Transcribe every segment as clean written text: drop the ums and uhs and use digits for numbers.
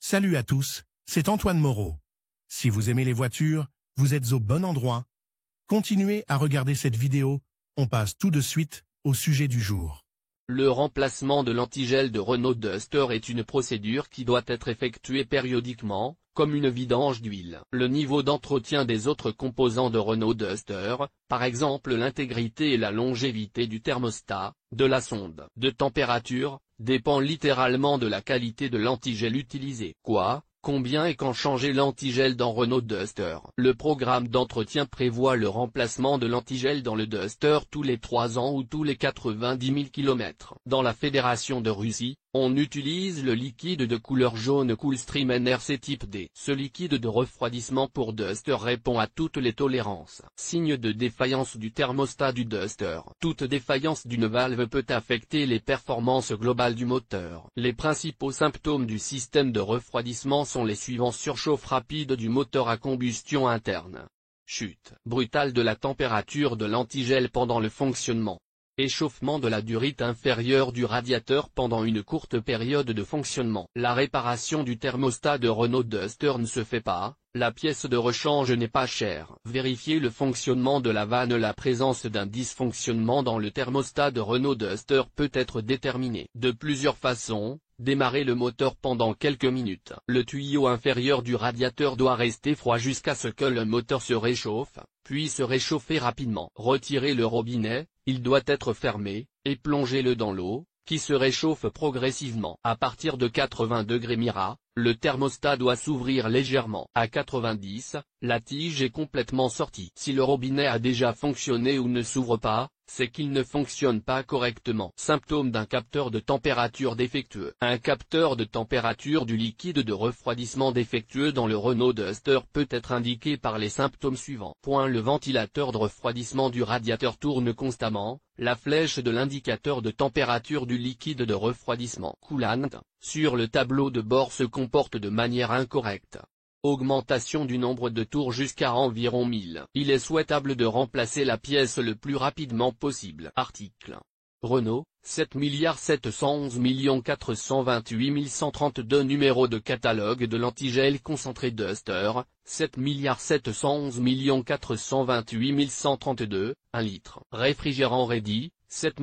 Salut à tous, c'est Antoine Moreau. Si vous aimez les voitures, vous êtes au bon endroit. Continuez à regarder cette vidéo, on passe tout de suite au sujet du jour. Le remplacement de l'antigel de Renault Duster est une procédure qui doit être effectuée périodiquement, comme une vidange d'huile. Le niveau d'entretien des autres composants de Renault Duster, par exemple l'intégrité et la longévité du thermostat, de la sonde de température, dépend littéralement de la qualité de l'antigel utilisé. Combien et quand changer l'antigel dans Renault Duster? Le programme d'entretien prévoit le remplacement de l'antigel dans le Duster tous les 3 ans ou tous les 90 000 km. Dans la Fédération de Russie, on utilise le liquide de couleur jaune Coolstream NRC Type D. Ce liquide de refroidissement pour Duster répond à toutes les tolérances. Signe de défaillance du thermostat du Duster. Toute défaillance d'une valve peut affecter les performances globales du moteur. Les principaux symptômes du système de refroidissement sont les suivants: surchauffe rapide du moteur à combustion interne. Chute brutale de la température de l'antigel pendant le fonctionnement. Échauffement de la durite inférieure du radiateur pendant une courte période de fonctionnement. La réparation du thermostat de Renault Duster ne se fait pas, la pièce de rechange n'est pas chère. Vérifier le fonctionnement de la vanne. La présence d'un dysfonctionnement dans le thermostat de Renault Duster peut être déterminée de plusieurs façons. Démarrer le moteur pendant quelques minutes. Le tuyau inférieur du radiateur doit rester froid jusqu'à ce que le moteur se réchauffe, puis se réchauffer rapidement. Retirer le robinet, il doit être fermé, et plongez-le dans l'eau, qui se réchauffe progressivement. À partir de 80 degrés Mira, le thermostat doit s'ouvrir légèrement. À 90, la tige est complètement sortie. Si le robinet a déjà fonctionné ou ne s'ouvre pas, c'est qu'il ne fonctionne pas correctement. Symptômes d'un capteur de température défectueux. Un capteur de température du liquide de refroidissement défectueux dans le Renault Duster peut être indiqué par les symptômes suivants. Le ventilateur de refroidissement du radiateur tourne constamment, la flèche de l'indicateur de température du liquide de refroidissement coolant sur le tableau de bord se comporte de manière incorrecte. Augmentation du nombre de tours jusqu'à environ 1000. Il est souhaitable de remplacer la pièce le plus rapidement possible. Article. Renault, 7 711 428 132 numéro de catalogue de l'antigel concentré Duster, 7 711 428 132, 1 litre. Réfrigérant Ready, 7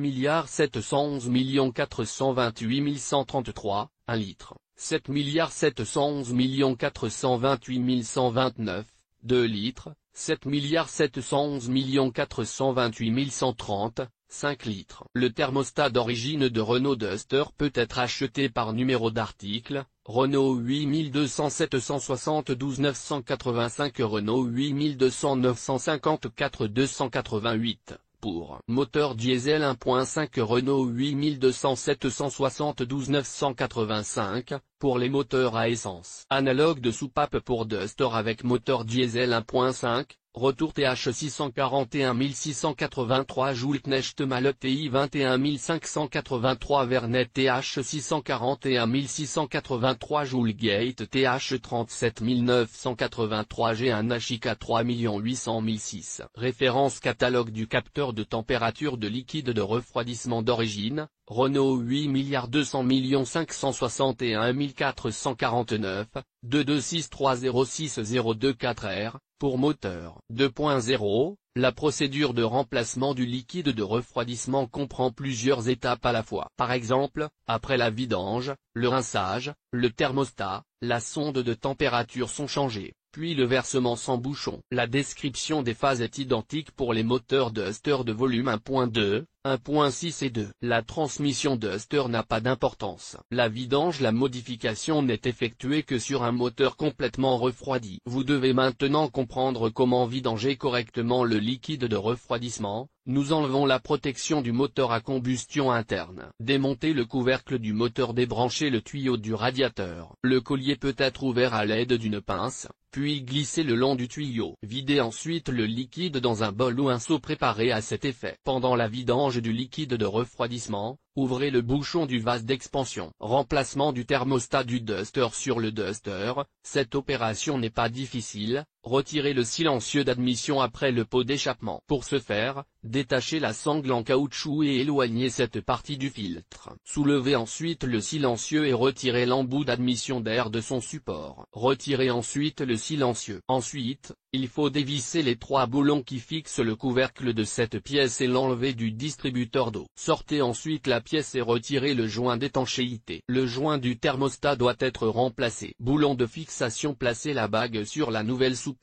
711 428 133, 1 litre. 7 711 428 129, 2 litres, 7 711 428 130, 5 litres. Le thermostat d'origine de Renault Duster peut être acheté par numéro d'article, Renault 8200 772 985 Renault 8200 954 288. Pour moteur diesel 1.5 Renault 8200 772 985, pour les moteurs à essence. Analogue de soupape pour Duster avec moteur diesel 1.5, retour TH 641 683 Joule Knechtmal TI 21 583 Vernet TH 641 683 Joule Gate TH 37 983 G1 Ashika 3 800 006. Référence catalogue du capteur de température de liquide de refroidissement d'origine, Renault 8 200 561 449, 226306024R, pour moteur. 2.0, la procédure de remplacement du liquide de refroidissement comprend plusieurs étapes à la fois. Par exemple, après la vidange, le rinçage, le thermostat, la sonde de température sont changés, puis le versement sans bouchon. La description des phases est identique pour les moteurs Duster de volume 1.2, 1.6 et 2. La transmission Duster n'a pas d'importance. La vidange, la modification n'est effectuée que sur un moteur complètement refroidi. Vous devez maintenant comprendre comment vidanger correctement le liquide de refroidissement. Nous enlevons la protection du moteur à combustion interne. Démontez le couvercle du moteur, débranchez le tuyau du radiateur. Le collier peut être ouvert à l'aide d'une pince, puis glissez le long du tuyau. Videz ensuite le liquide dans un bol ou un seau préparé à cet effet. Pendant la vidange du liquide de refroidissement, ouvrez le bouchon du vase d'expansion. Remplacement du thermostat du Duster sur le Duster, cette opération n'est pas difficile. Retirez le silencieux d'admission après le pot d'échappement. Pour ce faire, détachez la sangle en caoutchouc et éloignez cette partie du filtre. Soulevez ensuite le silencieux et retirez l'embout d'admission d'air de son support. Retirez ensuite le silencieux. Ensuite, il faut dévisser les 3 boulons qui fixent le couvercle de cette pièce et l'enlever du distributeur d'eau. Sortez ensuite la pièce et retirez le joint d'étanchéité. Le joint du thermostat doit être remplacé. Boulon de fixation, placez la bague sur la nouvelle soupape.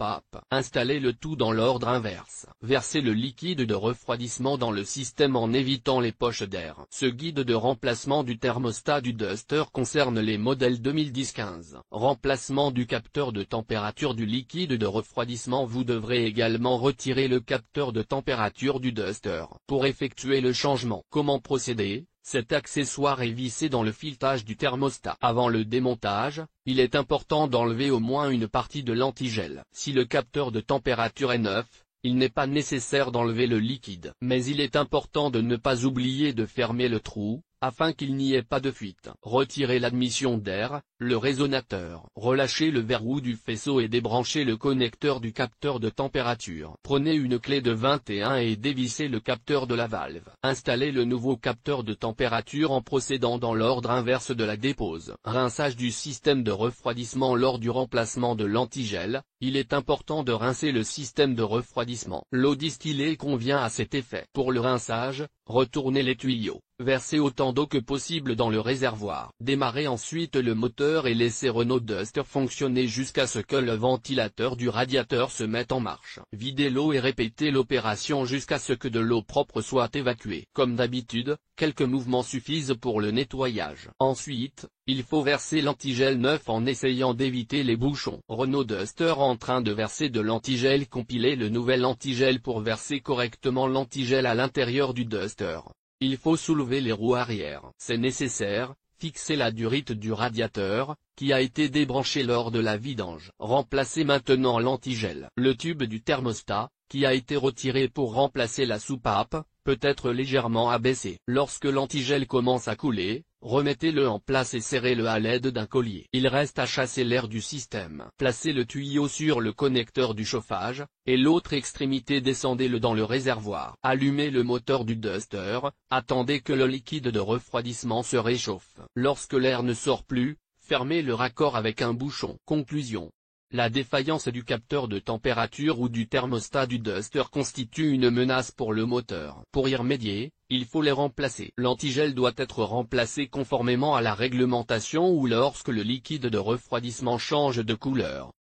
Installez le tout dans l'ordre inverse. Versez le liquide de refroidissement dans le système en évitant les poches d'air. Ce guide de remplacement du thermostat du Duster concerne les modèles 2010-15. Remplacement du capteur de température du liquide de refroidissement. Vous devrez également retirer le capteur de température du Duster. Pour effectuer le changement, comment procéder? Cet accessoire est vissé dans le filetage du thermostat. Avant le démontage, il est important d'enlever au moins une partie de l'antigel. Si le capteur de température est neuf, il n'est pas nécessaire d'enlever le liquide. Mais il est important de ne pas oublier de fermer le trou, afin qu'il n'y ait pas de fuite. Retirez l'admission d'air, le résonateur. Relâchez le verrou du faisceau et débranchez le connecteur du capteur de température. Prenez une clé de 21 et dévissez le capteur de la valve. Installez le nouveau capteur de température en procédant dans l'ordre inverse de la dépose. Rinçage du système de refroidissement. Lors du remplacement de l'antigel, il est important de rincer le système de refroidissement. L'eau distillée convient à cet effet. Pour le rinçage, retournez les tuyaux. Versez autant d'eau que possible dans le réservoir. Démarrez ensuite le moteur et laissez Renault Duster fonctionner jusqu'à ce que le ventilateur du radiateur se mette en marche. Videz l'eau et répétez l'opération jusqu'à ce que de l'eau propre soit évacuée. Comme d'habitude, quelques mouvements suffisent pour le nettoyage. Ensuite, il faut verser l'antigel neuf en essayant d'éviter les bouchons. Renault Duster en train de verser de l'antigel. Compilez le nouvel antigel pour verser correctement l'antigel à l'intérieur du Duster. Il faut soulever les roues arrière. C'est nécessaire, fixez la durite du radiateur, qui a été débranché lors de la vidange. Remplacez maintenant l'antigel. Le tube du thermostat, qui a été retiré pour remplacer la soupape, peut être légèrement abaissé. Lorsque l'antigel commence à couler, remettez-le en place et serrez-le à l'aide d'un collier. Il reste à chasser l'air du système. Placez le tuyau sur le connecteur du chauffage, et l'autre extrémité descendez-le dans le réservoir. Allumez le moteur du Duster, attendez que le liquide de refroidissement se réchauffe. Lorsque l'air ne sort plus, fermez le raccord avec un bouchon. Conclusion. La défaillance du capteur de température ou du thermostat du Duster constitue une menace pour le moteur. Pour y remédier, il faut les remplacer. L'antigel doit être remplacé conformément à la réglementation ou lorsque le liquide de refroidissement change de couleur.